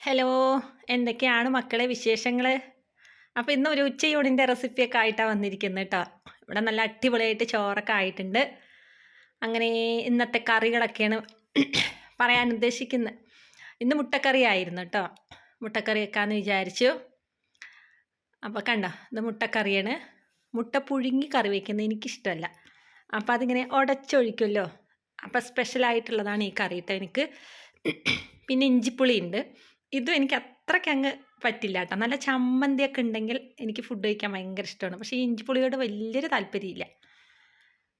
Hello, എന്തൊക്കെയാണ് മക്കളെ വിശേഷങ്ങൾ? അപ്പോൾ ഇന്ന് ഒരു ഉച്ചയൂണിൻ്റെ റെസിപ്പിയൊക്കെ ആയിട്ടാണ് വന്നിരിക്കുന്നത് കേട്ടോ. ഇവിടെ നല്ല അടിപൊളിയായിട്ട് ചോറൊക്കെ ആയിട്ടുണ്ട്. അങ്ങനെ ഇന്നത്തെ കറികളൊക്കെയാണ് പറയാൻ ഉദ്ദേശിക്കുന്നത്. ഇന്ന് മുട്ടക്കറി ആയിരുന്നു കേട്ടോ. മുട്ടക്കറി വെക്കാമെന്ന് വിചാരിച്ചു. അപ്പോൾ കണ്ടോ, ഇത് മുട്ടക്കറിയാണ്. മുട്ട പുഴുങ്ങി കറി വയ്ക്കുന്നത് എനിക്കിഷ്ടമല്ല. അപ്പോൾ അതിങ്ങനെ ഉടച്ചൊഴിക്കുമല്ലോ. അപ്പോൾ സ്പെഷ്യലായിട്ടുള്ളതാണ് ഈ കറി കേട്ടോ എനിക്ക്. പിന്നെ ഇഞ്ചിപ്പുളി ഉണ്ട്. ഇതും എനിക്ക് അത്രയ്ക്ക് അങ്ങ് പറ്റില്ല കേട്ടോ. നല്ല ചമ്മന്തിയൊക്കെ ഉണ്ടെങ്കിൽ എനിക്ക് ഫുഡ് കഴിക്കാൻ ഭയങ്കര ഇഷ്ടമാണ്. പക്ഷേ ഈ ഇഞ്ചിപ്പുളിയോട് വലിയൊരു താല്പര്യമില്ല.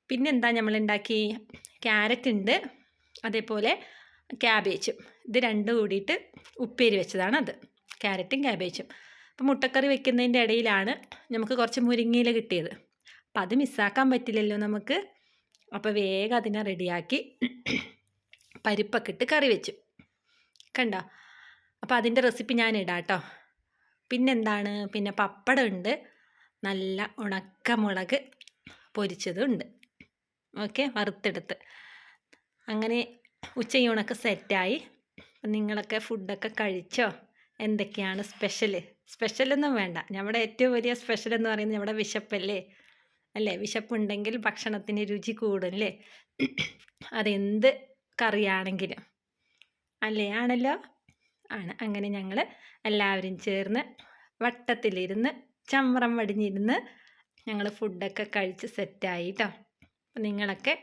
പിന്നെന്താ നമ്മളുണ്ടാക്കി? ക്യാരറ്റ് ഉണ്ട്, അതേപോലെ ക്യാബേജും. ഇത് രണ്ടും കൂടിയിട്ട് ഉപ്പേരി വെച്ചതാണ്. ക്യാരറ്റും ക്യാബേജും. അപ്പോൾ മുട്ടക്കറി വെക്കുന്നതിൻ്റെ ഇടയിലാണ് നമുക്ക് കുറച്ച് മുരിങ്ങയില കിട്ടിയത്. അപ്പം അത് മിസ്സാക്കാൻ പറ്റില്ലല്ലോ നമുക്ക്. അപ്പോൾ വേഗം അതിനെ റെഡിയാക്കി പരിപ്പൊക്കെ ഇട്ട് കറി വെച്ചു. കണ്ടോ? അപ്പോൾ അതിൻ്റെ റെസിപ്പി ഞാൻ ഇടാം കേട്ടോ. പിന്നെന്താണ്? പിന്നെ പപ്പടം ഉണ്ട്, നല്ല ഉണക്കമുളക് പൊരിച്ചതുണ്ട്. ഓക്കെ, വറുത്തെടുത്ത്. അങ്ങനെ ഉച്ചയൂണൊക്കെ സെറ്റായി. നിങ്ങളൊക്കെ ഫുഡൊക്കെ കഴിച്ചോ? എന്തൊക്കെയാണ് സ്പെഷ്യലൊന്നും വേണ്ട. നമ്മുടെ ഏറ്റവും വലിയ സ്പെഷ്യൽ എന്ന് പറയുന്നത് നമ്മുടെ വിശപ്പല്ലേ അല്ലേ? വിശപ്പുണ്ടെങ്കിൽ ഭക്ഷണത്തിന് രുചി കൂടും അല്ലേ? അതെന്ത് കറിയാണെങ്കിലും അല്ലേ? ആണല്ലോ, ആണ്. അങ്ങനെ ഞങ്ങൾ എല്ലാവരും ചേർന്ന് വട്ടത്തിലിരുന്ന് ചമ്രം വടിഞ്ഞിരുന്ന് ഞങ്ങൾ ഫുഡൊക്കെ കഴിച്ച് സെറ്റായി കേട്ടോ. അപ്പം നിങ്ങളൊക്കെ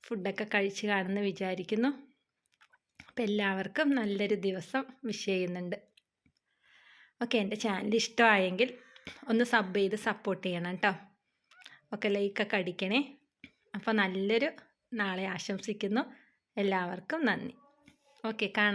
ഫുഡൊക്കെ കഴിച്ച് കാണുമെന്ന് വിചാരിക്കുന്നു. അപ്പം എല്ലാവർക്കും നല്ലൊരു ദിവസം വിഷ് ചെയ്യുന്നുണ്ട്. ഓക്കെ, എൻ്റെ ചാനൽ ഇഷ്ടമായെങ്കിൽ ഒന്ന് സബ് ചെയ്ത് സപ്പോർട്ട് ചെയ്യണം കേട്ടോ. ഓക്കെ, ലൈക്കൊക്കെ അടിക്കണേ. അപ്പോൾ നല്ലൊരു നാളെ ആശംസിക്കുന്നു. എല്ലാവർക്കും നന്ദി. ഓക്കെ, കാണാം.